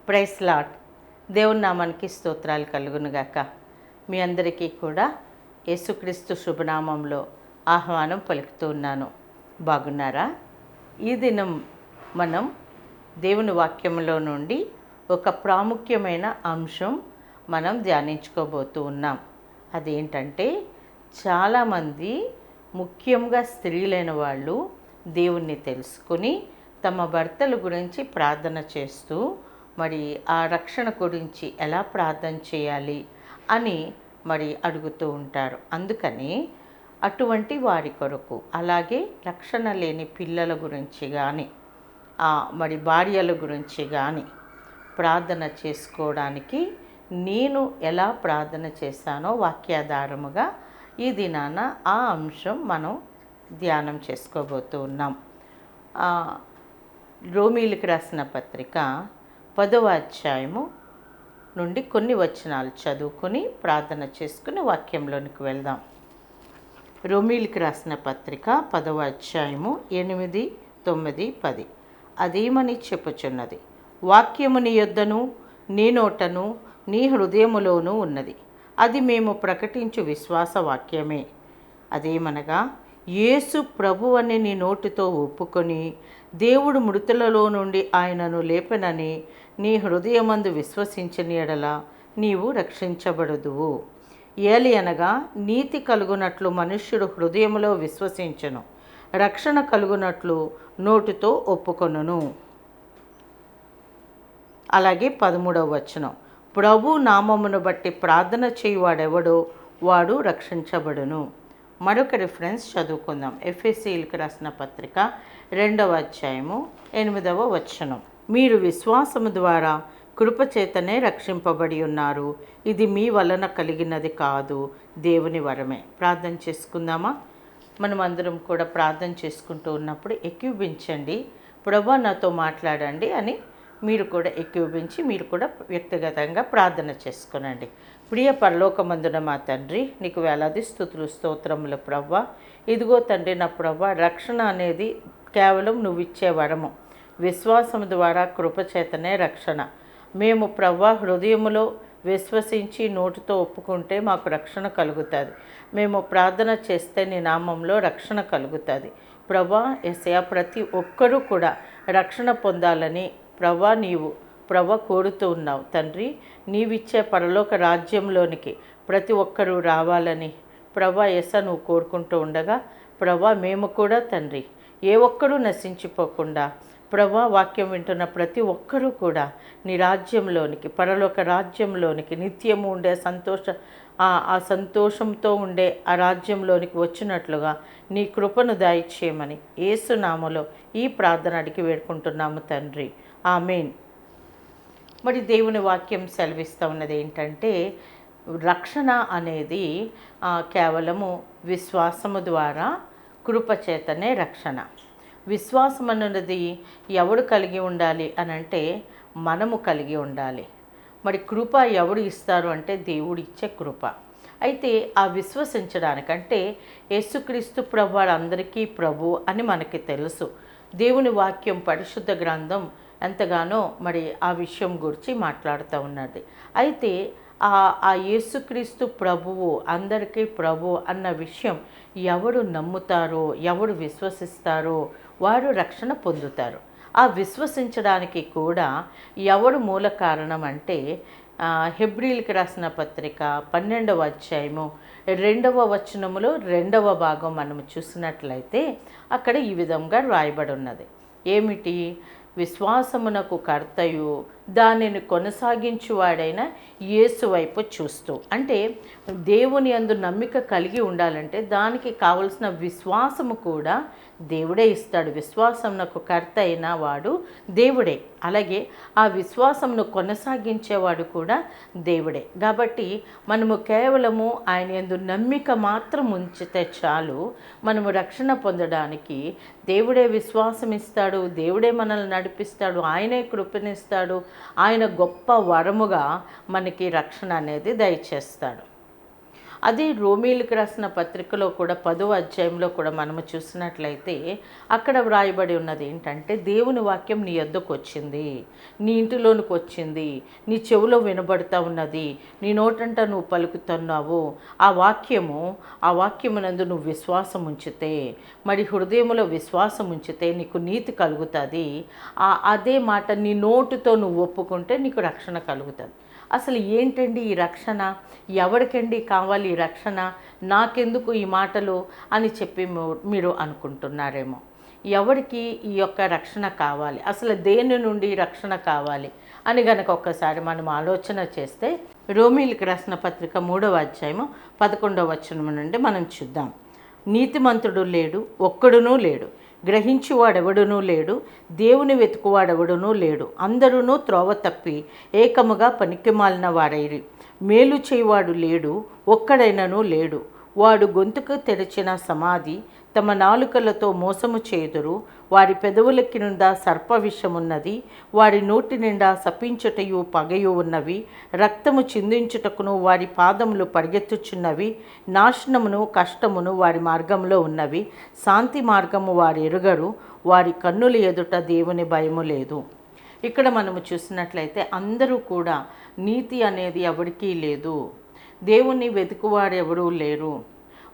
Price lord. దేవుని నామానికి స్తోత్రాలు కలుగునుగాక. మీ అందరికీ కూడా యేసుక్రీస్తు శుభనామంలో ఆహ్వానం పలుకుతూ ఉన్నాను. బాగున్నారా? ఈ దినం మనం దేవుని వాక్యంలో నుండి ఒక ప్రాముఖ్యమైన అంశం మనం ధ్యానించుకోబోతూ ఉన్నాం. అదేంటంటే, చాలామంది ముఖ్యంగా స్త్రీలైన వాళ్ళు దేవుణ్ణి తెలుసుకుని తమ భర్తల గురించి ప్రార్థన చేస్తూ మరి ఆ రక్షణ గురించి ఎలా ప్రార్థన చేయాలి అని మరి అడుగుతూ ఉంటారు. అందుకని అటువంటి వారి కొరకు, అలాగే రక్షణ లేని పిల్లల గురించి కానీ మరి భార్యల గురించి కానీ ప్రార్థన చేసుకోవడానికి నేను ఎలా ప్రార్థన చేశానో వాక్యాధారముగా ఈ దినాన ఆ అంశం మనం ధ్యానం చేసుకోబోతూ ఉన్నాం. రోమీలకు రాసిన పత్రిక 10వ అధ్యాయము నుండి కొన్ని వచనాలు చదువుకొని ప్రార్థన చేసుకుని వాక్యంలోనికి వెళ్దాం. రోమీలకు రాసిన పత్రిక 10వ అధ్యాయము 8, 9, 10. అదేమని చెప్పుచున్నది, వాక్యము నీ యొద్దను నీ నోటను నీ హృదయములోనూ ఉన్నది, అది మేము ప్రకటించు విశ్వాస వాక్యమే. అదేమనగా, యేసు ప్రభువని నీ నోటితో ఒప్పుకొని దేవుడు మృతులలో నుండి ఆయనను లేపనని నీ హృదయమందు విశ్వసించిన యెడల నీవు రక్షించబడుదువు. ఏలి అనగా, నీతి కలుగునట్లు మనుష్యుడు హృదయములో విశ్వసించును, రక్షణ కలుగునట్లు నోటితో ఒప్పుకొనును. అలాగే 13వ వచనం, ప్రభు నామమును బట్టి ప్రార్థన చేయువాడెవడో వాడు రక్షించబడును. మరొక రిఫరెన్స్ చదువుకుందాం. ఎఫెసీయులకు రాసిన పత్రిక 2వ అధ్యాయము 8వ వచనం, మీరు విశ్వాసము ద్వారా కృపచేతనే రక్షింపబడి ఉన్నారు, ఇది మీ వలన కలిగినది కాదు, దేవుని వరమే. ప్రార్థన చేసుకుందామా? మనం అందరం కూడా ప్రార్థన చేసుకుంటూ ఉన్నప్పుడు ఎక్కివించండి, ప్రభువా నాతో మాట్లాడండి అని మీరు కూడా ఎక్కివించి మీరు కూడా వ్యక్తిగతంగా ప్రార్థన చేసుకునండి. ప్రియ పరలోకమందున మా తండ్రి, నీకు వేలాది స్తుతులు స్తోత్రములు ప్రభువా. ఇదిగో తండ్రి నా ప్రభువా, రక్షణ అనేది కేవలం నువ్వు ఇచ్చే వరము. విశ్వాసం ద్వారా కృపచేతనే రక్షణ. మేము ప్రభువా హృదయములో విశ్వసించి నోటితో ఒప్పుకుంటే మాకు రక్షణ కలుగుతుంది. మేము ప్రార్థన చేస్తే నీ నామంలో రక్షణ కలుగుతుంది. ప్రభువా యేసయ్యా, ప్రతి ఒక్కరూ కూడా రక్షణ పొందాలని ప్రభువా నీవు కోరుతూ ఉన్నావు తండ్రి. నీవిచ్చే పరలోక రాజ్యంలోనికి ప్రతి ఒక్కరూ రావాలని ప్రభువా యేసయ్యా నువ్వు కోరుకుంటూ ఉండగా, ప్రభువా మేము కూడా తండ్రి ఏ ఒక్కరూ నశించిపోకుండా ప్రభువా వాక్యం వింటున్న ప్రతి ఒక్కరూ కూడా నీ రాజ్యంలోనికి, పరలోక రాజ్యంలోనికి, నిత్యము ఉండే ఆ సంతోషంతో ఉండే ఆ రాజ్యంలోనికి వచ్చినట్లుగా నీ కృపను దయచేయమని యేసు నామములో ఈ ప్రార్థన అడిగి వేడుకుంటున్నాము తండ్రి, ఆమేన్. మరి దేవుని వాక్యం సెలవిస్తూ ఉన్నది ఏంటంటే, రక్షణ అనేది కేవలము విశ్వాసము ద్వారా కృపచేతనే రక్షణ. విశ్వాసం అన్నది ఎవడు కలిగి ఉండాలి అని అంటే మనము కలిగి ఉండాలి. మరి కృప ఎవడు ఇస్తారు అంటే దేవుడు ఇచ్చే కృప. అయితే ఆ విశ్వసించడానికంటే యేసుక్రీస్తు ప్రభు అందరికీ ప్రభు అని మనకి తెలుసు. దేవుని వాక్యం పరిశుద్ధ గ్రంథం ఎంతగానో మరి ఆ విషయం గురించి మాట్లాడుతూ ఉన్నది. అయితే ఆ యేసుక్రీస్తు ప్రభువు అందరికీ ప్రభు అన్న విషయం ఎవరు నమ్ముతారో, ఎవరు విశ్వసిస్తారో వారు రక్షణ పొందుతారు. ఆ విశ్వసించడానికి కూడా ఎవరు మూల కారణం అంటే, హెబ్రీలకు రాసిన పత్రిక 12వ అధ్యాయము 2వ వచనములో 2వ భాగం మనము చూసినట్లయితే అక్కడ ఈ విధంగా రాయబడి ఉన్నది. ఏమిటి? విశ్వాసమునకు కర్తయు దానిని కొనసాగించువాడైన యేసు వైపు చూస్తూ. అంటే దేవుని యందు నమ్మిక కలిగి ఉండాలంటే దానికి కావలసిన విశ్వాసము కూడా దేవుడే ఇస్తాడు. విశ్వాసమునకు కర్త అయిన వాడు దేవుడే, అలాగే ఆ విశ్వాసమును కొనసాగించేవాడు కూడా దేవుడే. కాబట్టి మనము కేవలము ఆయన యందు నమ్మిక మాత్రం ఉంచితే చాలు, మనము రక్షణ పొందడానికి దేవుడే విశ్వాసం ఇస్తాడు, దేవుడే మనల్ని నడిపిస్తాడు, ఆయనే కృపనిస్తాడు, ఆయన గొప్ప వరముగా మనకి రక్షణ అనేది దయచేస్తాడు. అదే రోమీలకు రాసిన పత్రికలో కూడా 10వ అధ్యాయంలో కూడా మనము చూసినట్లయితే అక్కడ వ్రాయబడి ఉన్నది ఏంటంటే, దేవుని వాక్యం నీ యొద్దకు వచ్చింది, నీ ఇంటిలోనికి వచ్చింది, నీ చెవిలో వినబడుతూ ఉన్నది, నీ నోటంట నువ్వు పలుకుతున్నావు. ఆ వాక్యమునందు నువ్వు విశ్వాసం ఉంచితే, మరి హృదయంలో విశ్వాసం ఉంచితే నీకు నీతి కలుగుతుంది. అదే మాట నీ నోటితో నువ్వు ఒప్పుకుంటే నీకు రక్షణ కలుగుతుంది. అసలు ఏంటండి ఈ రక్షణ? ఎవరికండి కావాలి ఈ రక్షణ? నాకెందుకు ఈ మాటలు అని చెప్పి మీరు అనుకుంటున్నారేమో. ఎవరికి ఈ యొక్క రక్షణ కావాలి, అసలు దేని నుండి రక్షణ కావాలి అని గనక ఒక్కసారి మనం ఆలోచన చేస్తే, రోమీలకు రాసిన పత్రిక 3వ అధ్యాయము 11వ వచనం నుండి మనం చూద్దాం. నీతిమంతుడు లేడు, ఒక్కడునూ లేడు, గ్రహించువాడెవడునూ లేడు, దేవుని వెతుకువాడెవడునూ లేడు, అందరూ త్రోవ తప్పి ఏకముగా పనికిమాలిన వారైరి, మేలు చేయువాడు లేడు, ఒక్కడైనను లేడు. వాడు గొంతుకు తెరిచిన సమాధి, తమ నాలుకలతో మోసము చేయుదురు. వారి పెదవుల కింద సర్పవిషమున్నది, వారి నోటి నిండా శపించుటయు పగయు ఉన్నవి. రక్తము చిందించుటకును వారి పాదములు పరిగెత్తుచున్నవి. నాశనమును కష్టమును వారి మార్గంలో ఉన్నవి. శాంతి మార్గము వారు ఎరుగరు. వారి కన్నుల ఎదుట దేవుని భయము లేదు. ఇక్కడ మనము చూసినట్లయితే అందరూ కూడా నీతి అనేది ఎవరికీ లేదు, దేవుణ్ణి వెతుకువారు ఎవరూ లేరు.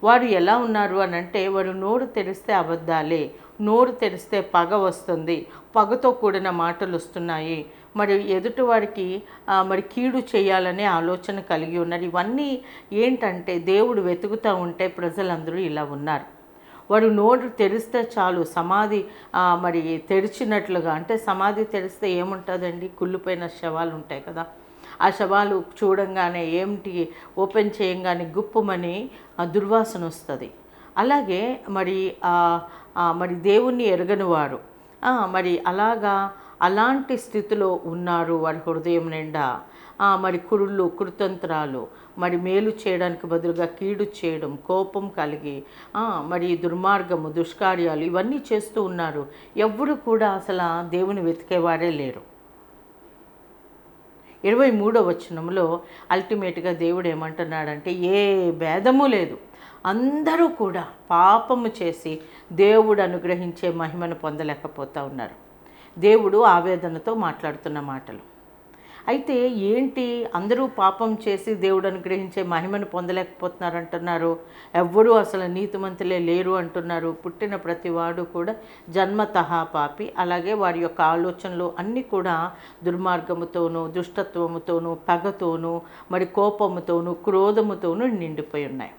వారు ఎలా ఉన్నారు అని అంటే, వారు నోరు తెరిస్తే అబద్ధాలే, నోరు తెరిస్తే పగ వస్తుంది, పగతో కూడిన మాటలు వస్తున్నాయి, మరి ఎదుటివారికి మరి కీడు చేయాలనే ఆలోచన కలిగి ఉన్నారు. ఇవన్నీ ఏంటంటే దేవుడు వెతుకుతూ ఉంటే ప్రజలందరూ ఇలా ఉన్నారు. వాడు నోరు తెరిస్తే చాలు సమాధి మరి తెరిచినట్లుగా, అంటే సమాధి తెరిస్తే ఏముంటుందండి, కుళ్ళిపోయిన శవాలు ఉంటాయి కదా, ఆ శవాలు చూడంగానే ఏమిటి ఓపెన్ చేయంగానే గుప్పుమని దుర్వాసన వస్తుంది. అలాగే మరి దేవుణ్ణి ఎరగని వారు మరి అలాంటి స్థితిలో ఉన్నారు. వారి హృదయం నిండా మరి కుతంత్రాలు, మరి మేలు చేయడానికి బదులుగా కీడు చేయడం, కోపం కలిగి మరి దుర్మార్గము, దుష్కార్యాలు ఇవన్నీ చేస్తూ ఉన్నారు. ఎవ్వరు కూడా అసలు దేవుని వెతికేవారే లేరు. 23వ వచనంలో అల్టిమేట్గా దేవుడు ఏమంటున్నాడంటే, ఏ భేదము లేదు, అందరూ కూడా పాపము చేసి దేవుడు అనుగ్రహించే మహిమను పొందలేకపోతూ ఉన్నారు. దేవుడు ఆవేదనతో మాట్లాడుతున్న మాటలు. అయితే ఏంటి, అందరూ పాపం చేసి దేవుడు అనుగ్రహించే మహిమను పొందలేకపోతున్నారు అంటున్నారు. ఎవ్వరూ అసలు నీతిమంతులే లేరు అంటున్నారు. పుట్టిన ప్రతివాడు కూడా జన్మతః పాపి. అలాగే వారి యొక్క ఆలోచనలు అన్నీ కూడా దుర్మార్గముతోనూ, దుష్టత్వముతోనూ, పగతోనూ, మరి కోపముతోనూ, క్రోధముతోనూ నిండిపోయి ఉన్నాయి.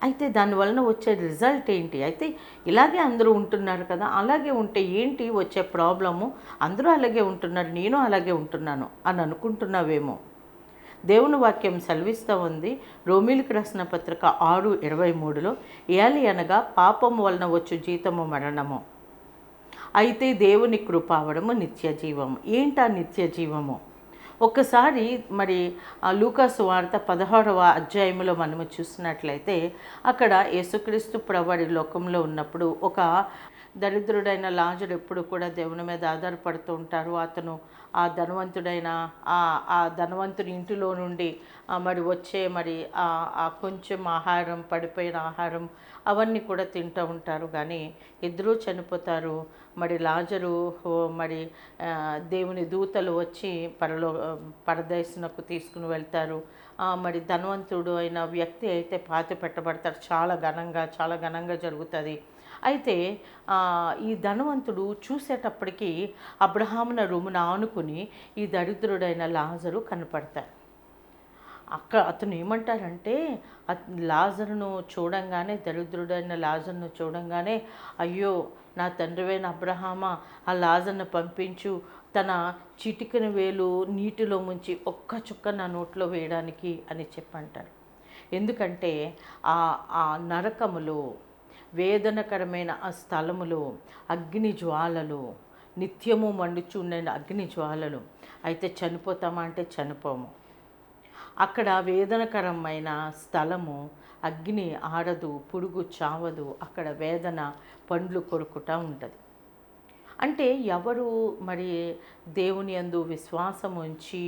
అయితే దానివలన వచ్చే రిజల్ట్ ఏంటి? అయితే ఇలాగే అందరూ ఉంటున్నారు కదా, అలాగే ఉంటే ఏంటి వచ్చే ప్రాబ్లము? అందరూ అలాగే ఉంటున్నారు, నేను అలాగే ఉంటున్నాను అని అనుకుంటున్నావేమో. దేవుని వాక్యం సెలవిస్తూ ఉంది. రోమీలకు రాసిన పత్రిక 6:23లో, ఏలి అనగా పాపము వలన వచ్చు జీతము మరణము, అయితే దేవుని కృప అవడము నిత్య జీవము. ఏంటా నిత్య జీవము? ఒక్కసారి మరి లూకాసు వార్త 16వ అధ్యాయంలో మనము చూసినట్లయితే, అక్కడ యేసుక్రీస్తు ప్రభువు లోకంలో ఉన్నప్పుడు ఒక దరిద్రుడైన లాజరు ఎప్పుడు కూడా దేవుని మీద ఆధారపడుతూ ఉంటారు. అతను ఆ ధనవంతుని ఇంటిలో నుండి మరి వచ్చే మరి కొంచెం ఆహారం, పడిపోయిన ఆహారం అవన్నీ కూడా తింటూ ఉంటారు. కానీ ఇద్దరూ చనిపోతారు. మరి లాజరు మరి దేవుని దూతలు వచ్చి పరదేశునకు తీసుకుని వెళ్తారు. మరి ధనవంతుడు అయిన వ్యక్తి అయితే పాతి పెట్టబడతారు. చాలా ఘనంగా జరుగుతుంది. అయితే ఈ ధనవంతుడు చూసేటప్పటికీ అబ్రహామున రొమ్మున ఆనుకుని ఈ దరిద్రుడైన లాజరు కనపడతారు. అతను ఏమంటారంటే, లాజరును చూడంగానే, దరిద్రుడైన లాజరును చూడంగానే, అయ్యో నా తండ్రివైన అబ్రహామా, ఆ లాజర్ను పంపించు, తన చిటికెన వేలు నీటిలో ముంచి ఒక్క చుక్క నా నోట్లో వేయడానికి అని చెప్పంటారు. ఎందుకంటే ఆ నరకములో, వేదనకరమైన ఆ స్థలములో అగ్ని జ్వాలలు, నిత్యము మండుచుండే అగ్ని జ్వాలలు. అయితే చనిపోతామా అంటే చనిపోము. అక్కడ వేదనకరమైన స్థలము, అగ్ని ఆరదు, పురుగు చావదు, అక్కడ వేదన పండ్లు కొరుకుటా ఉంటుంది. అంటే ఎవరు మరి దేవుని యందు విశ్వాసం ఉంచి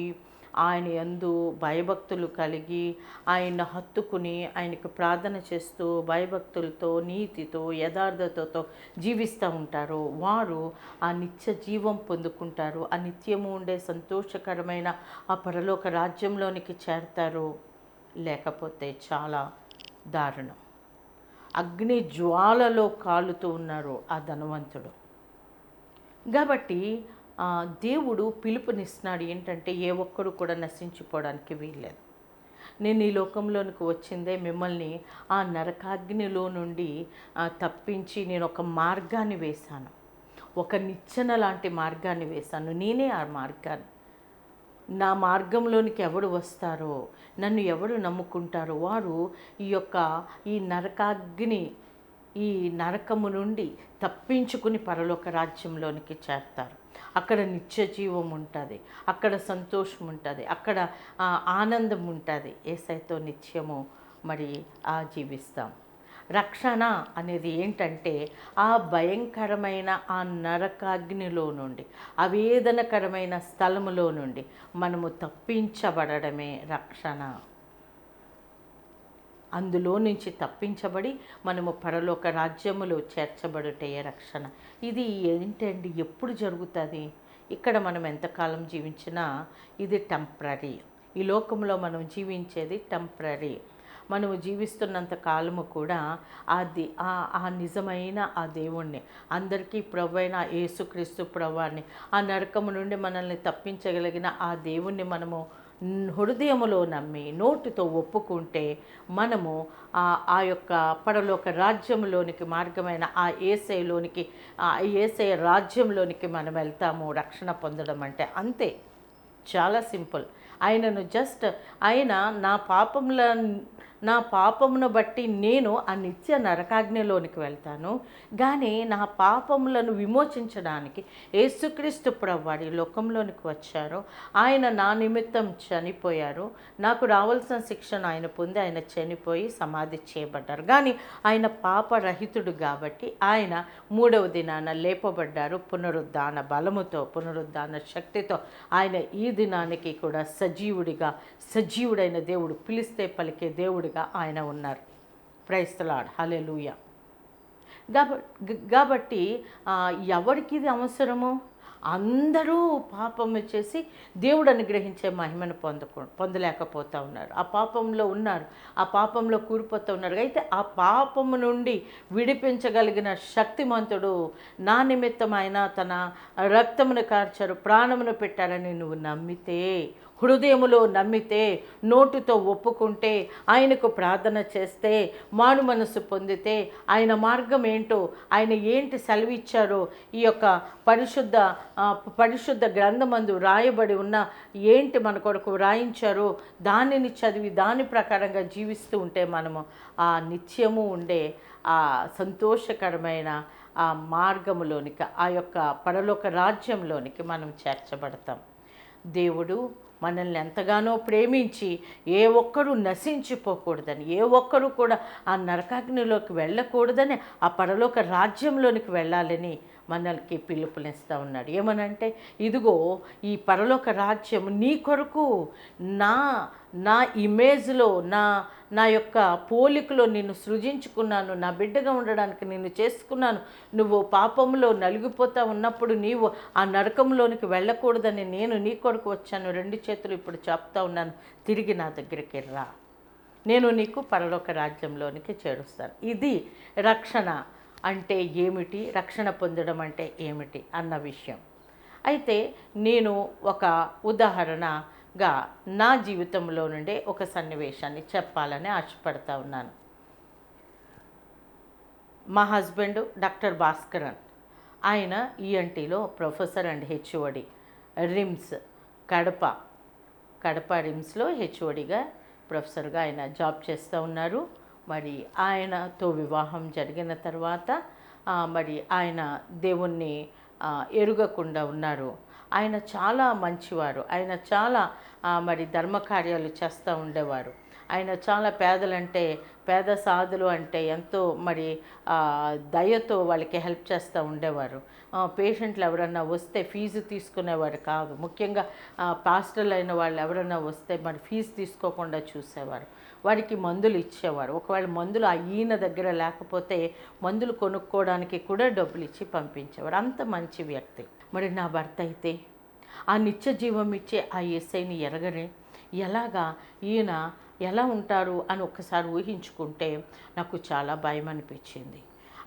ఆయన యందు భయభక్తులు కలిగి ఆయన హత్తుకుని ఆయనకు ప్రార్థన చేస్తూ భయభక్తులతో నీతితో యథార్థతతో జీవిస్తూ ఉంటారో వారు ఆ నిత్య జీవం పొందుకుంటారు. ఆ నిత్యము ఉండే సంతోషకరమైన ఆ పరలోక రాజ్యంలోనికి చేరతారు. లేకపోతే చాలా దారుణం. అగ్ని జ్వాలలో కాలుతూ ఉన్నారు ఆ ధనవంతుడు. కాబట్టి దేవుడు పిలుపునిస్తున్నాడు ఏంటంటే ఏ ఒక్కరు కూడా నశించిపోవడానికి వీల్లేదు. నేను ఈ లోకంలోనికి వచ్చిందే మిమ్మల్ని ఆ నరకాగ్నిలో నుండి తప్పించి నేను ఒక మార్గాన్ని వేశాను, ఒక నిచ్చెన లాంటి మార్గాన్ని వేశాను. నేనే ఆ మార్గాన్ని. నా మార్గంలోనికి ఎవడు వస్తారో, నన్ను ఎవడు నమ్ముకుంటారో వారు ఈ నరకాగ్ని, ఈ నరకము నుండి తప్పించుకుని పరలోక రాజ్యంలోనికి చేరతారు. అక్కడ నిత్య జీవం ఉంటుంది, అక్కడ సంతోషం ఉంటుంది, అక్కడ ఆనందం ఉంటుంది. యేసయ్యతో నిత్యము మరి జీవిస్తాం. రక్షణ అనేది ఏంటంటే ఆ భయంకరమైన ఆ నరకాగ్నిలో నుండి, అవేదనకరమైన స్థలములో నుండి మనము తప్పించబడమే రక్షణ. అందులో నుంచి తప్పించబడి మనము పరలోక రాజ్యములో చేర్చబడుటే రక్షణ. ఇది ఏంటండి, ఎప్పుడు జరుగుతుంది? ఇక్కడ మనం ఎంతకాలం జీవించినా ఇది టెంపరరీ. ఈ లోకంలో మనం జీవించేది టెంపరరీ. మనము జీవిస్తున్నంత కాలము కూడా ఆ నిజమైన ఆ దేవుణ్ణి, అందరికీ ప్రభు అయిన యేసుక్రీస్తు ప్రభువాన్ని, ఆ నరకము నుండి మనల్ని తప్పించగలిగిన ఆ దేవుణ్ణి మనము హృదయములో నమ్మి నోటితో ఒప్పుకుంటే మనము ఆ యొక్క పరలోక రాజ్యంలోనికి మార్గమైన ఆ యేసయ్యలోనికి, ఆ యేసయ్య రాజ్యంలోనికి మనం వెళ్తాము. రక్షణ పొందడం అంటే అంతే, చాలా సింపుల్. ఆయన నా పాపమును బట్టి నేను ఆ నిత్య నరకాగ్నిలోనికి వెళ్తాను. కానీ నా పాపములను విమోచించడానికి యేసుక్రీస్తు ప్రభువారు లోకంలోనికి వచ్చారు. ఆయన నా నిమిత్తం చనిపోయారు. నాకు రావాల్సిన శిక్షను ఆయన పొంది ఆయన చనిపోయి సమాధి చేయబడ్డారు. కానీ ఆయన పాపరహితుడు కాబట్టి ఆయన 3వ దినాన లేపబడ్డారు. పునరుద్ధాన బలముతో, పునరుద్ధాన శక్తితో ఆయన ఈ దినానికి కూడా సజీవుడైన దేవుడు, పిలిస్తే పలికే దేవుడిగా ఆయన ఉన్నారు. ప్రైజ్ ది లార్డ్, హల్లెలూయా. కాబట్టి ఎవరికి ఇది అవసరము? అందరూ పాపము చేసి దేవుడు అనుగ్రహించే మహిమను పొందలేకపోతూ ఉన్నారు. ఆ పాపంలో ఉన్నారు, ఆ పాపంలో కూలిపోతూ ఉన్నారు. అయితే ఆ పాపము నుండి విడిపించగలిగిన శక్తిమంతుడు, నా నిమిత్తం ఆయన తన రక్తమును కార్చారు, ప్రాణమును పెట్టారని నువ్వు నమ్మితే, హృదయములో నమ్మితే, నోటితో ఒప్పుకుంటే, ఆయనకు ప్రార్థన చేస్తే, మారు మనసు పొందితే, ఆయన మార్గం ఏంటో, ఆయన ఏంటి సెలవిచ్చారో, ఈ యొక్క పరిశుద్ధ గ్రంథమందు రాయబడి ఉన్న ఏంటి మన కొరకు రాయించారో దానిని చదివి దాని ప్రకారంగా జీవిస్తూ ఉంటే మనము ఆ నిత్యము ఉండే ఆ సంతోషకరమైన ఆ మార్గములోనికి, ఆ యొక్క పరలోక రాజ్యంలోనికి మనం చేర్చబడతాం. దేవుడు మనల్ని ఎంతగానో ప్రేమించి ఏ ఒక్కరూ నశించిపోకూడదని, ఏ ఒక్కరూ కూడా ఆ నరకాగ్నిలోకి వెళ్ళకూడదని, ఆ పరలోక రాజ్యంలోనికి వెళ్ళాలని మనల్కి పిలుపునిస్తూ ఉన్నాడు. ఏమనంటే, ఇదిగో ఈ పరలోక రాజ్యం నీ కొరకు నా ఇమేజ్లో, నా యొక్క పోలికలో నిన్ను సృజించుకున్నాను, నా బిడ్డగా ఉండడానికి నిన్ను చేసుకున్నాను. నువ్వు పాపంలో నలిగిపోతా ఉన్నప్పుడు నీవు ఆ నరకంలోనికి వెళ్ళకూడదని నేను నీ కొరకు వచ్చాను. 2 చేతులు ఇప్పుడు చెప్తా ఉన్నాను, తిరిగి నా దగ్గరికి రా, నేను నీకు పరలోక రాజ్యంలోనికి చేరుస్తాను. ఇది రక్షణ అంటే ఏమిటి, రక్షణ పొందడం అంటే ఏమిటి అన్న విషయం. అయితే నేను ఒక ఉదాహరణగా నా జీవితంలో నుండే ఒక సన్నివేశాన్ని చెప్పాలని ఆశపడతా ఉన్నాను. మా హస్బెండ్ డాక్టర్ భాస్కరన్, ఆయన ఈఎన్టీలో professor and HOD, RIMS Kadapa రిమ్స్లో హెచ్ఓడిగా ప్రొఫెసర్గా ఆయన జాబ్ చేస్తూ ఉన్నారు. మరి ఆయనతో వివాహం జరిగిన తర్వాత మరి ఆయన దేవుణ్ణి ఎరుగకుండా ఉన్నారు. ఆయన చాలా మంచివారు, ఆయన చాలా మరి ధర్మకార్యాలు చేస్తూ ఉండేవారు. ఆయన చాలా పేద సాధులు అంటే ఎంతో మరి దయతో వాళ్ళకి హెల్ప్ చేస్తూ ఉండేవారు. పేషెంట్లు ఎవరన్నా వస్తే ఫీజు తీసుకునేవారు కాదు. ముఖ్యంగా పాస్టర్లు అయిన వాళ్ళు ఎవరన్నా వస్తే మరి ఫీజు తీసుకోకుండా చూసేవారు. వారికి మందులు ఇచ్చేవారు. ఒకవేళ మందులు ఈయన దగ్గర లేకపోతే మందులు కొనుక్కోవడానికి కూడా డబ్బులు ఇచ్చి పంపించేవారు. అంత మంచి వ్యక్తి. మరి నా భర్త అయితే ఆ నిత్య జీవం ఇచ్చే ఆ యేసయ్యని ఎరగరే ఎలాగా ఈయన ఎలా ఉంటారు అని ఒక్కసారి ఊహించుకుంటే నాకు చాలా భయం అనిపించింది.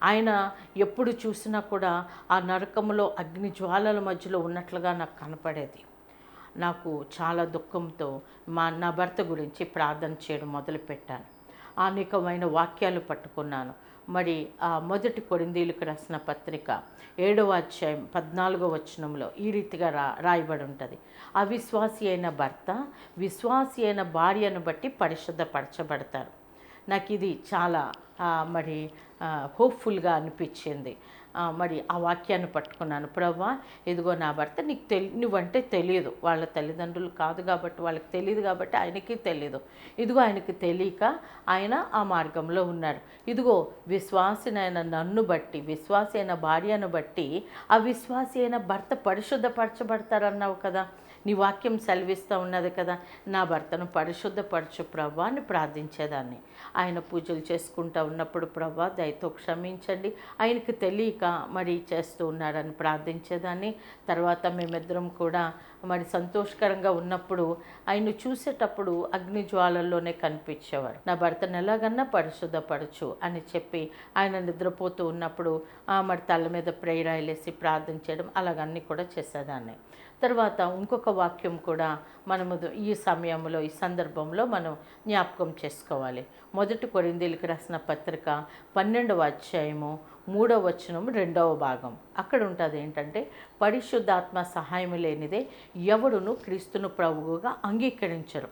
ఆయన ఎప్పుడు చూసినా కూడా ఆ నరకంలో అగ్ని జ్వాలల మధ్యలో ఉన్నట్లుగా నాకు కనపడేది. నాకు చాలా దుఃఖంతో నా భర్త గురించి ప్రార్థన చేయడం మొదలుపెట్టాను. అనేకమైన వాక్యాలు పట్టుకున్నాను. మరి ఆ మొదటి కొరింథీయులకు రాసిన పత్రిక 7వ అధ్యాయం 14వ వచనంలో ఈ రీతిగా రాయబడి ఉంటుంది. అవిశ్వాసి అయిన భర్త విశ్వాసి అయిన భార్యను బట్టి పరిశుద్ధపరచబడతారు. నాకు ఇది చాలా మరి హోప్ఫుల్గా అనిపించింది. మరి ఆ వాక్యాన్ని పట్టుకున్నాను. ప్రభువా, ఇదిగో నా భర్త నీకు నువ్వంటే తెలియదు, వాళ్ళ తల్లిదండ్రులు కాదు కాబట్టి వాళ్ళకి తెలియదు కాబట్టి ఆయనకి తెలియదు. ఇదిగో ఆయనకి తెలియక ఆయన ఆ మార్గంలో ఉన్నారు. ఇదిగో విశ్వాసినైన నన్ను బట్టి, విశ్వాసి అయిన భార్యను బట్టి అవిశ్వాసి అయిన భర్త పరిశుద్ధపరచబడతారన్నావు కదా, నీ వాక్యం సెలవిస్తూ ఉన్నది కదా. నా భర్తను పరిశుద్ధపరచు ప్రభువా అని ప్రార్థించేదాన్ని. ఆయన పూజలు చేసుకుంటూ ఉన్నప్పుడు ప్రభువా దయతో క్షమించండి, ఆయనకు తెలియక మరి చేస్తూ ఉన్నారని ప్రార్థించేదాన్ని. తర్వాత మేమిద్దరం కూడా మరి సంతోషకరంగా ఉన్నప్పుడు ఆయన చూసేటప్పుడు అగ్ని జ్వాలల్లోనే కనిపించేవారు. నా భర్తను ఎలాగన్నా పరిశుద్ధపరచు అని చెప్పి ఆయన నిద్రపోతూ ఉన్నప్పుడు మరి తల మీద ప్రేయర్ ఆయిలేసి ప్రార్థన చేయడం అలాగన్నీ కూడా చేసేదాన్ని. తర్వాత ఇంకొక వాక్యం కూడా మనము ఈ సమయంలో ఈ సందర్భంలో మనం జ్ఞాపకం చేసుకోవాలి. మొదటి కొరింథీయులకు రాసిన పత్రిక 12వ అధ్యాయము 3వ వచనం 2వ భాగం. అక్కడ ఉంటుంది ఏంటంటే, పరిశుద్ధాత్మ సహాయం లేనిదే ఎవడును క్రీస్తును ప్రభువుగా అంగీకరించరు.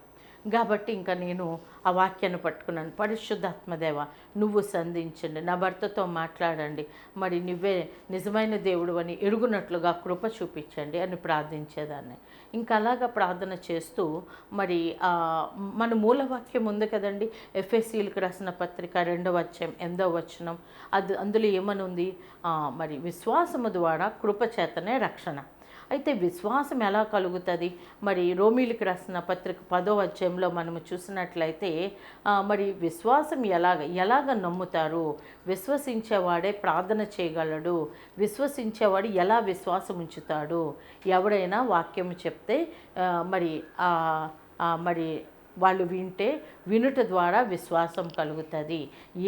కాబట్టి ఇంకా నేను ఆ వాక్యాన్ని పట్టుకున్నాను. పరిశుద్ధాత్మదేవ నువ్వు సంధించండి, నా భర్తతో మాట్లాడండి, మరి నువ్వే నిజమైన దేవుడు అని ఎరుగునట్లుగా కృప చూపించండి అని ప్రార్థించేదాన్ని. ఇంకా అలాగా ప్రార్థన చేస్తూ మరి మన మూలవాక్యం ఉంది కదండి, ఎఫెసీయులకు రాసిన పత్రిక 2వ అధ్యాయం 8వ వచనం. అందులో ఏమనుంది, మరి విశ్వాసము ద్వారా కృప చేతనే రక్షణ. అయితే విశ్వాసం ఎలా కలుగుతుంది? మరి రోమీలకు రాసిన పత్రిక 10వ అధ్యాయంలో మనము చూసినట్లయితే మరి విశ్వాసం ఎలాగ నమ్ముతారు? విశ్వసించేవాడే ప్రార్థన చేయగలడు. విశ్వసించేవాడు ఎలా విశ్వాసం ఉంచుతాడు? ఎవడైనా వాక్యం చెప్తే మరి వాళ్ళు వింటే వినుట ద్వారా విశ్వాసం కలుగుతుంది.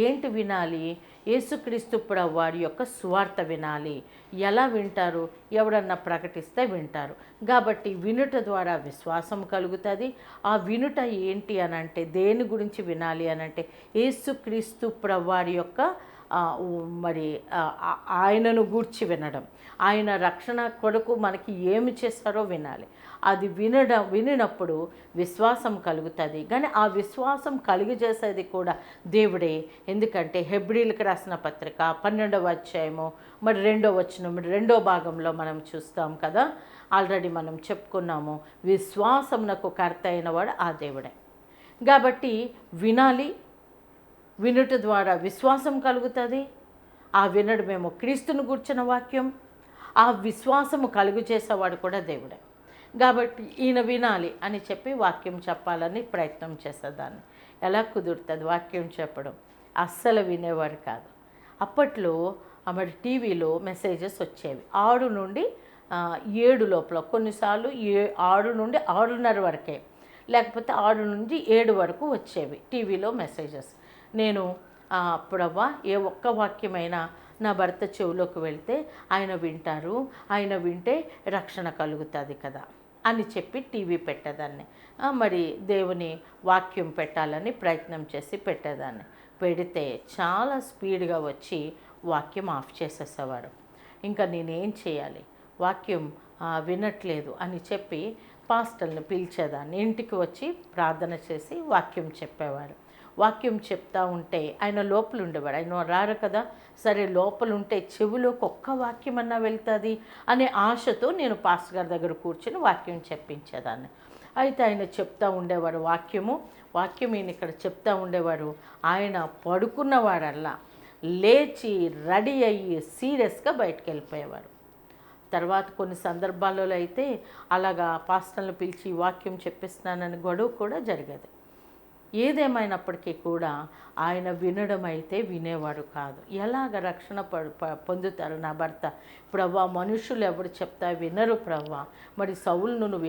ఏంటి వినాలి? యేసుక్రీస్తు ప్రభువారి యొక్క సువార్త వినాలి. ఎలా వింటారు? ఎవరన్నా ప్రకటిస్తే వింటారు. కాబట్టి వినుట ద్వారా విశ్వాసం కలుగుతుంది. ఆ వినుట ఏంటి అనంటే, దేని గురించి వినాలి అనంటే, యేసుక్రీస్తు ప్రభువారి యొక్క మరి ఆయనను గూర్చి వినడం, ఆయన రక్షణ కొరకు మనకి ఏమి చేస్తారో వినాలి. అది వినినప్పుడు విశ్వాసం కలుగుతుంది. కానీ ఆ విశ్వాసం కలుగజేసేది కూడా దేవుడే. ఎందుకంటే హెబ్రీలకు రాసిన పత్రిక 12వ అధ్యాయము మరి 2వ వచనం 2వ భాగంలో మనం చూస్తాం కదా, ఆల్రెడీ మనం చెప్పుకున్నాము, విశ్వాసమునకు కర్త అయినవాడు ఆ దేవుడే. కాబట్టి వినాలి, వినుట ద్వారా విశ్వాసం కలుగుతుంది. ఆ వినడమేమో క్రీస్తును గూర్చిన వాక్యం. ఆ విశ్వాసము కలుగు చేసేవాడు కూడా దేవుడే. కాబట్టి ఈయన వినాలి అని చెప్పి వాక్యం చెప్పాలని ప్రయత్నం చేసేదాన్ని. ఎలా కుదురుతుంది వాక్యం చెప్పడం? అస్సలు వినేవారు కాదు. అప్పట్లో మరి టీవీలో మెసేజెస్ వచ్చేవి 6 నుండి 7 లోపల, కొన్నిసార్లు 6 నుండి 6:30 వరకే, లేకపోతే 6 నుంచి 7 వరకు వచ్చేవి టీవీలో మెసేజెస్. నేను ప్రభా ఏ ఒక్క వాక్యమైనా నా భర్త చెవిలోకి వెళ్తే ఆయన వింటారు, ఆయన వింటే రక్షణ కలుగుతుంది కదా అని చెప్పి టీవీ పెట్టేదాన్ని. మరి దేవుని వాక్యం పెట్టాలని ప్రయత్నం చేసి పెట్టేదాన్ని. పెడితే చాలా స్పీడ్గా వచ్చి వాక్యం ఆఫ్ చేసేసేవారు. ఇంకా నేనేం చేయాలి? వాక్యం వినట్లేదు అని చెప్పి పాస్టర్ని పిలిచేదాన్ని. ఇంటికి వచ్చి ప్రార్థన చేసి వాక్యం చెప్పేవారు. వాక్యం చెప్తా ఉంటే ఆయన లోపల ఉండేవాడు. ఆయన రారు కదా, సరే లోపల ఉంటే చెవిలోకి ఒక్క వాక్యం అన్నా వెళ్తుంది అనే ఆశతో నేను పాస్టర్ గారి దగ్గర కూర్చొని వాక్యం చెప్పించేదాన్ని. అయితే ఆయన చెప్తూ ఉండేవారు వాక్యం ఈయన ఇక్కడ చెప్తూ ఉండేవారు. ఆయన పడుకున్నవారల్లా లేచి రెడీ అయ్యి సీరియస్గా బయటకు వెళ్ళిపోయేవారు. తర్వాత కొన్ని సందర్భాలలో అయితే అలాగా పాస్టర్లను పిలిచి వాక్యం చెప్పిస్తున్నానని గొడవ కూడా జరిగేది. ఏదేమైనప్పటికీ కూడా ఆయన వినడం అయితే వినేవారు కాదు. ఎలాగ రక్షణ పొందుతారు నా భర్త? ప్రభా, మనుషులు ఎవరు చెప్తా వినరు ప్రభా. మరి సౌలును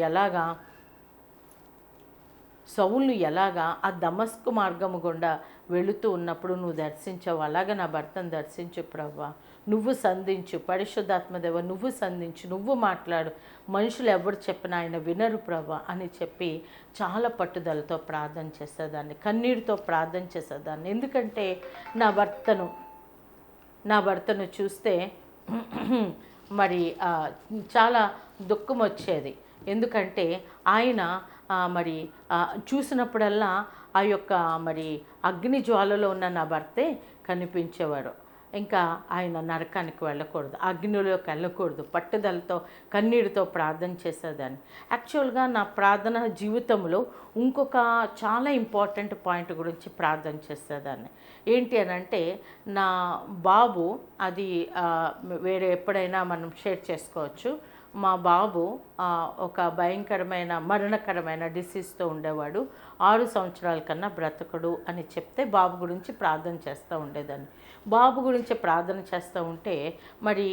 ఎలాగా ఆ దమస్కు మార్గము గుండా వెళుతూ ఉన్నప్పుడు నువ్వు దర్శించావు, అలాగా నా భర్తను దర్శించు ప్రభా. నువ్వు సంధించు, పరిశుద్ధాత్మదేవ నువ్వు సంధించు, నువ్వు మాట్లాడు, మనుషులు ఎవరు చెప్పినా ఆయన వినరు ప్రభా అని చెప్పి చాలా పట్టుదలతో ప్రార్థన చేసేదాన్ని, కన్నీటితో ప్రార్థన చేసేదాన్ని. ఎందుకంటే నా భర్తను చూస్తే మరి చాలా దుఃఖం వచ్చేది. ఎందుకంటే ఆయన మరి చూసినప్పుడల్లా ఆ యొక్క మరి అగ్ని జ్వాలలో ఉన్న నా భర్తే కనిపించేవారు. ఇంకా ఆయన నరకానికి వెళ్ళకూడదు, అగ్నిలోకి వెళ్ళకూడదు, పట్టుదలతో కన్నీటితో ప్రార్థన చేసేదాన్ని. యాక్చువల్గా నా ప్రార్థన జీవితంలో ఇంకొక చాలా ఇంపార్టెంట్ పాయింట్ గురించి ప్రార్థన చేసేదాన్ని. ఏంటి అని అంటే, నా బాబు అది వేరే ఎప్పుడైనా మనం షేర్ చేసుకోవచ్చు. మా బాబు ఒక భయంకరమైన మరణకరమైన డిసీజ్తో ఉండేవాడు. 6 సంవత్సరాల కన్నా బ్రతకడు అని చెప్తే బాబు గురించి ప్రార్థన చేస్తూ ఉండేదాన్ని. బాబు గురించి ప్రార్థన చేస్తూ ఉంటే మరి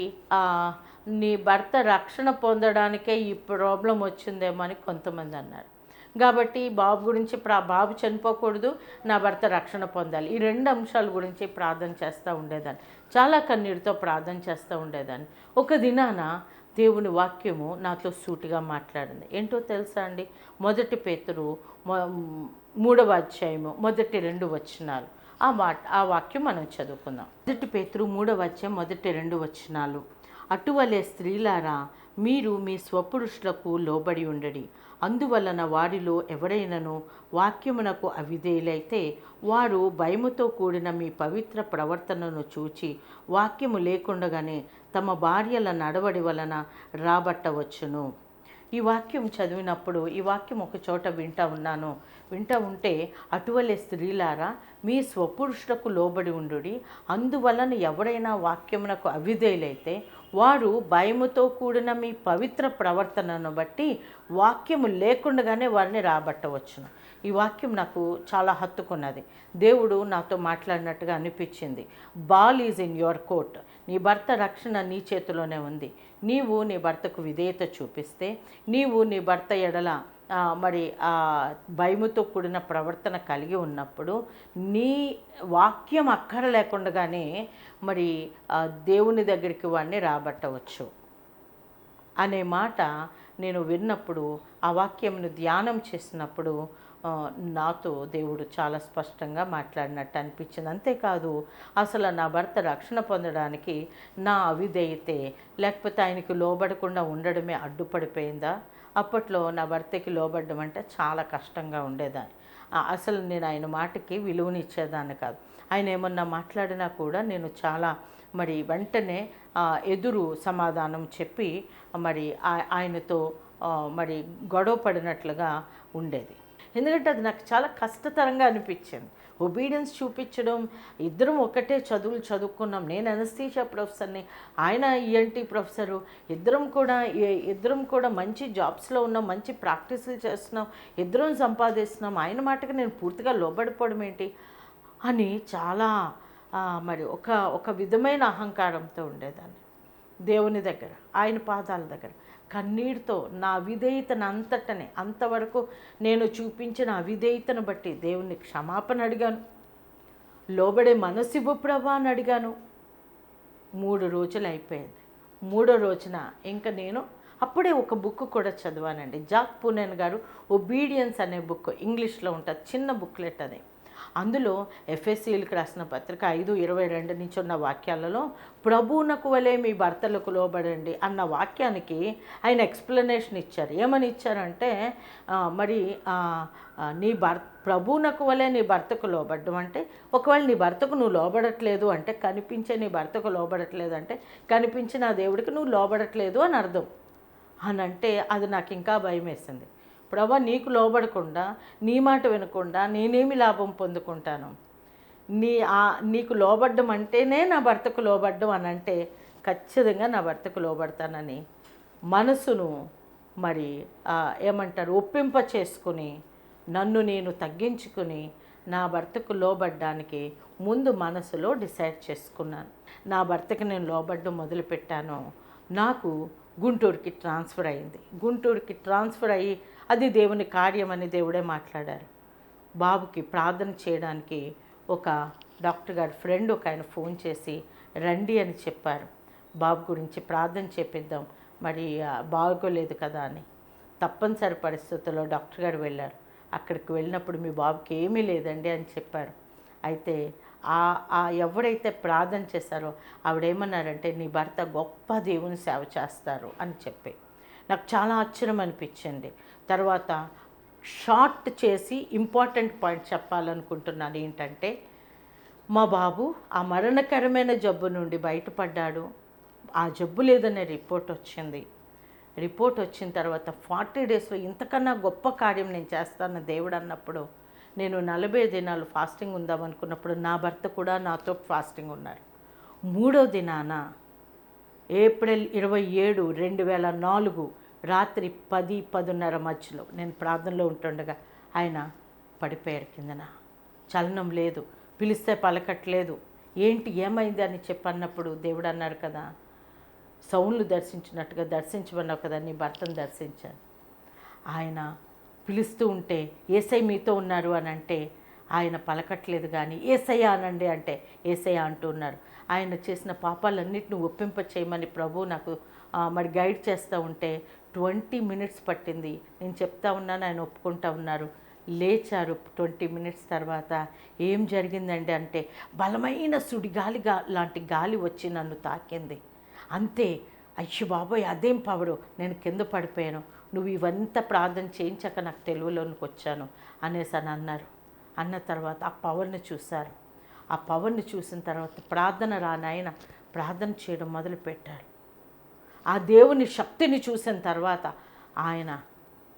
నీ భర్త రక్షణ పొందడానికే ఈ ప్రాబ్లం వచ్చిందేమో అని కొంతమంది అన్నారు. కాబట్టి బాబు గురించి బాబు చనిపోకూడదు, నా భర్త రక్షణ పొందాలి, ఈ 2 అంశాల గురించి ప్రార్థన చేస్తూ ఉండేదాన్ని. చాలా కన్నీటితో ప్రార్థన చేస్తూ ఉండేదాన్ని. ఒక దినాన దేవుని వాక్యము నాతో సూటిగా మాట్లాడింది. ఏంటో తెలుసా అండి? 1 పేతురు 3వ అధ్యాయము మొదటి 2 వచనాలు. ఆ వాక్యం మనం చదువుకుందాం. 1 పేతురు 3వ అధ్యాయం మొదటి 2 వచనాలు. అటువలే స్త్రీలారా, మీరు మీ స్వపురుషులకు లోబడి ఉండడి. అందువలన వారిలో ఎవరైనను వాక్యమునకు అవిధేయులైతే వారు భయముతో కూడిన మీ పవిత్ర ప్రవర్తనను చూచి వాక్యము లేకుండగానే తమ భార్యల నడవడి వలన రాబట్టవచ్చును. ఈ వాక్యం చదివినప్పుడు ఈ వాక్యం ఒక చోట వింటూ ఉంటే, అటువలే స్త్రీలారా మీ స్వపురుషులకు లోబడి ఉండుడి. అందువలన ఎవరైనా వాక్యమునకు అవిధేయులైతే వారు భయముతో కూడిన మీ పవిత్ర ప్రవర్తనను బట్టి వాక్యము లేకుండానే వారిని రాబట్టవచ్చును. ఈ వాక్యం నాకు చాలా హత్తుకున్నది. దేవుడు నాతో మాట్లాడినట్టుగా అనిపించింది. Ball is in your court. నీ భర్త రక్షణ నీ చేతిలోనే ఉంది. నీవు నీ భర్తకు విధేయత చూపిస్తే, నీవు నీ భర్త ఎడల మరి భయముతో కూడిన ప్రవర్తన కలిగి ఉన్నప్పుడు నీ వాక్యం అక్కర లేకుండానే మరి దేవుని దగ్గరికి వాడిని రాబట్టవచ్చు అనే మాట నేను విన్నప్పుడు, ఆ వాక్యంను ధ్యానం చేసినప్పుడు నాతో దేవుడు చాలా స్పష్టంగా మాట్లాడినట్టు అనిపించింది. అంతేకాదు, అసలు నా భర్త రక్షణ పొందడానికి నా అవిధేయతే లేకపోతే ఆయనకి లోబడకుండా ఉండడమే అడ్డుపడిపోయిందా? అప్పట్లో నా భర్తకి లోబడడం అంటే చాలా కష్టంగా ఉండేదాన్ని. అసలు నేను ఆయన మాటకి విలువనిచ్చేదాన్ని కాదు. ఆయన ఏమన్నా మాట్లాడినా కూడా నేను చాలా మరి వెంటనే ఎదురు సమాధానం చెప్పి మరి ఆయనతో మరి గొడవ పడినట్లుగా ఉండేది. ఎందుకంటే అది నాకు చాలా కష్టతరంగా అనిపించింది. ఒబీడియన్స్ చూపించడం, ఇద్దరం ఒకటే చదువులు చదువుకున్నాం. నేను అనస్థీషియా ప్రొఫెసర్ని, ఆయన ఈఎన్టీ ప్రొఫెసరు, ఇద్దరం కూడా మంచి జాబ్స్లో ఉన్నాం, మంచి ప్రాక్టీసులు చేస్తున్నాం, ఇద్దరం సంపాదిస్తున్నాం. ఆయన మాటకి నేను పూర్తిగా లోబడిపోవడం ఏంటి అని చాలా మరి ఒక విధమైన అహంకారంతో ఉండేదాన్ని. దేవుని దగ్గర, ఆయన పాదాల దగ్గర కన్నీటితో నా అవిధేయతను అంతవరకు నేను చూపించిన అవిధేయతను బట్టి దేవుని క్షమాపణ అడిగాను. లోబడే మనసివ్వు ప్రభా అని అడిగాను. 3 రోజులు అయిపోయింది. 3వ రోజున ఇంకా నేను అప్పుడే ఒక బుక్ కూడా చదివానండి. జాక్ పూనెన్ గారు ఒబీడియన్స్ అనే బుక్, ఇంగ్లీష్లో ఉంటుంది, చిన్న బుక్లెట్ అది. అందులో ఎఫెసీయులకు రాసిన పత్రిక 5:22 నుంచి ఉన్న వాక్యాలలో ప్రభువునకు వలె మీ భర్తలకు లోబడండి అన్న వాక్యానికి ఆయన ఎక్స్ప్లెనేషన్ ఇచ్చారు. ఏమని ఇచ్చారంటే మరి ప్రభువునకు వలె నీ భర్తకు లోబడ్డం అంటే, ఒకవేళ నీ భర్తకు నువ్వు లోబడట్లేదు అంటే, కనిపించే నీ భర్తకు లోబడట్లేదు అంటే కనిపించిన దేవుడికి నువ్వు లోబడట్లేదు అని అర్థం అని అంటే, అది నాకు ఇంకా భయం వేసింది. ప్రభా నీకు లోబడకుండా, నీ మాట వినకుండా నేనేమి లాభం పొందుకుంటాను? నీకు లోబడ్డం అంటేనే నా భర్తకు లోబడ్డం అని అంటే ఖచ్చితంగా నా భర్తకు లోబడతానని మనసును మరి ఏమంటారు ఒప్పింప చేసుకుని నన్ను నేను తగ్గించుకుని నా భర్తకు లోబడ్డానికి ముందు మనసులో డిసైడ్ చేసుకున్నాను. నా భర్తకి నేను లోబడ్డం మొదలుపెట్టాను. నాకు గుంటూరుకి ట్రాన్స్ఫర్ అయింది. గుంటూరుకి ట్రాన్స్ఫర్ అయ్యి అది దేవుని కార్యం అని దేవుడే మాట్లాడారు. బాబుకి ప్రార్థన చేయడానికి ఒక డాక్టర్ గారి ఫ్రెండ్ ఒక ఆయన ఫోన్ చేసి రండి అని చెప్పారు. బాబు గురించి ప్రార్థన చేపిద్దాం, మరి బాగోలేదు కదా అని. తప్పనిసరి పరిస్థితుల్లో డాక్టర్ గారు వెళ్ళారు. అక్కడికి వెళ్ళినప్పుడు మీ బాబుకి ఏమీ లేదండి అని చెప్పారు. అయితే ఎవరైతే ప్రార్థన చేశారో ఆవిడేమన్నారంటే నీ భర్త గొప్ప దేవుని సేవ చేస్తారు అని చెప్పి నాకు చాలా ఆశ్చర్యం అనిపించింది. తర్వాత షార్ట్ చేసి ఇంపార్టెంట్ పాయింట్ చెప్పాలనుకుంటున్నాను. ఏంటంటే మా బాబు ఆ మరణకరమైన జబ్బు నుండి బయటపడ్డాడు. ఆ జబ్బు లేదనే రిపోర్ట్ వచ్చింది. రిపోర్ట్ వచ్చిన తర్వాత 40 డేస్లో ఇంతకన్నా గొప్ప కార్యం నేను చేస్తాను దేవుడు అన్నప్పుడు నేను 40 దినాలు ఫాస్టింగ్ ఉందామనుకున్నప్పుడు నా భర్త కూడా నాతో ఫాస్టింగ్ ఉన్నారు. 3వ దినాన ఏప్రిల్ 27, 2004 రాత్రి 10-10:30 మధ్యలో నేను ప్రార్థనలో ఉంటుండగా ఆయన పడిపోయారు కిందన. చలనం లేదు, పిలిస్తే పలకట్లేదు. ఏంటి ఏమైంది అని చెప్పన్నప్పుడు దేవుడు అన్నారు కదా, సౌలును దర్శించినట్టుగా దర్శించమన్నావు కదా, నీ భర్తను దర్శించాను. ఆయన పిలుస్తూ ఉంటే ఏసై మీతో ఉన్నారు అని అంటే ఆయన పలకట్లేదు, కానీ ఏసయ్య అనండి అంటే ఏసయ్య అంటూ ఉన్నారు. ఆయన చేసిన పాపాలన్నిటిని ఒప్పింప చేయమని ప్రభు నాకు మరి గైడ్ చేస్తూ ఉంటే 20 మినిట్స్ పట్టింది. నేను చెప్తా ఉన్నాను, ఆయన ఒప్పుకుంటా ఉన్నారు. లేచారు. 20 మినిట్స్ తర్వాత ఏం జరిగిందండి అంటే బలమైన సుడిగాలి లాంటి గాలి వచ్చి నన్ను తాకింది. అంతే. అయ్యో బాబోయ్ అదేం పవరు, నేను కింద పడిపోయాను, నువ్వు ఇవంతా ప్రార్థన చేయించాక నాకు తెలుగులోనికి వచ్చాను అనేసి అని అన్నారు. అన్న తర్వాత ఆ పవర్ని చూశారు. ఆ పవర్ని చూసిన తర్వాత ప్రార్థన రానాయన ప్రార్థన చేయడం మొదలుపెట్టారు. ఆ దేవుని శక్తిని చూసిన తర్వాత ఆయన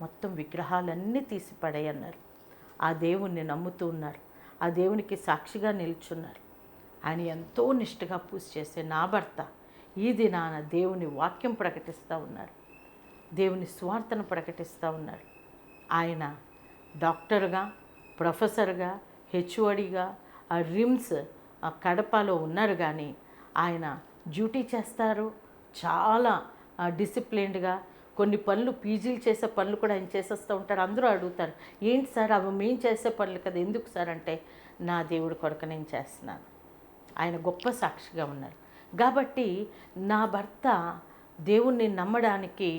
మొత్తం విగ్రహాలన్నీ తీసి పడేయన్నారు. ఆ దేవుణ్ణి నమ్ముతూ ఉన్నారు. ఆ దేవునికి సాక్షిగా నిల్చున్నారు. ఆయన ఎంతో నిష్ఠగా పూజ చేసే నా భర్త ఈ దినాన దేవుని వాక్యం ప్రకటిస్తూ ఉన్నారు, దేవుని స్వార్థను ప్రకటిస్తూ ఉన్నారు. ఆయన డాక్టర్గా, ప్రొఫెసర్గా, హెచ్ఓడిగా రిమ్స్ కడపలో ఉన్నారు, కానీ ఆయన డ్యూటీ చేస్తారు. చాలా డిసిప్లిన్డ్గా కొన్ని పనులు పీజీలు చేసే పనులు కూడా ఆయన చేసేస్తూ ఉంటారు. అందరూ అడుగుతారు, ఏంటి సార్ అవి మేము చేసే పనులు కదా, ఎందుకు సార్ అంటే నా దేవుడి కొరకు నేను చేస్తున్నాను. ఆయన గొప్ప సాక్షిగా ఉన్నారు. కాబట్టి నా భర్త దేవుణ్ణి నమ్మడానికి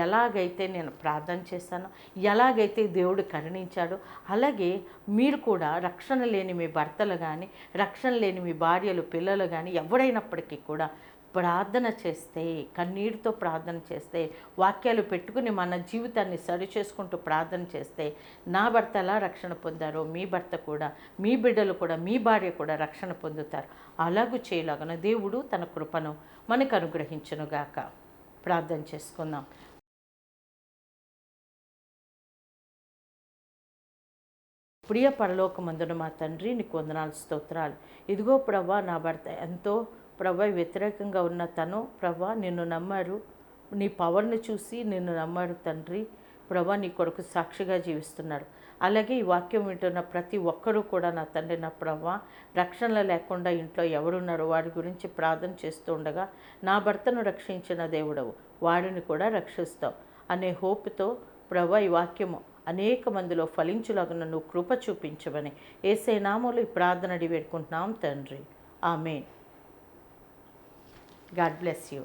ఎలాగైతే నేను ప్రార్థన చేశానో, ఎలాగైతే దేవుడు కరుణించాడో, అలాగే మీరు కూడా రక్షణ లేని మీ భర్తలు కానీ, రక్షణ లేని మీ భార్యలు, పిల్లలు కానీ ఎవరైనప్పటికీ కూడా ప్రార్థన చేస్తే, కన్నీటితో ప్రార్థన చేస్తే, వాక్యాలు పెట్టుకుని మన జీవితాన్ని సరి చేసుకుంటూ ప్రార్థన చేస్తే, నా భర్త ఎలా రక్షణ పొందారో మీ భర్త కూడా, మీ బిడ్డలు కూడా, మీ భార్య కూడా రక్షణ పొందుతారు. అలాగూ చేయలాగన దేవుడు తన కృపను మనకు అనుగ్రహించునుగాక. ప్రార్థన చేసుకుందాం. ప్రియ పరలోకమందున మా తండ్రి, నీకు వందనాలు, స్తోత్రాలు. ఇదిగో ప్రభా, నా భర్త ఎంతో ప్రభా వ్యతిరేకంగా ఉన్న తను ప్రభా నిన్ను నమ్మారు, నీ పవర్ని చూసి నిన్ను నమ్మారు తండ్రి. ప్రభా నీ కొరకు సాక్షిగా జీవిస్తున్నారు. అలాగే ఈ వాక్యం వింటున్న ప్రతి ఒక్కరూ కూడా నా తండ్రి, నా ప్రభా రక్షణ లేకుండా ఇంట్లో ఎవరున్నారో వారి గురించి ప్రార్థన చేస్తూ ఉండగా, నా భర్తను రక్షించిన దేవుడవు, వాడిని కూడా రక్షిస్తావు అనే హోప్తో ప్రభా ఈ వాక్యము అనేక మందిలో ఫలించులాగా నువ్వు కృప చూపించమని యేసయ్య నామములో ఈ ప్రార్థన అడిగి వేడుకుంటున్నాం తండ్రి. ఆమేన్. God bless you.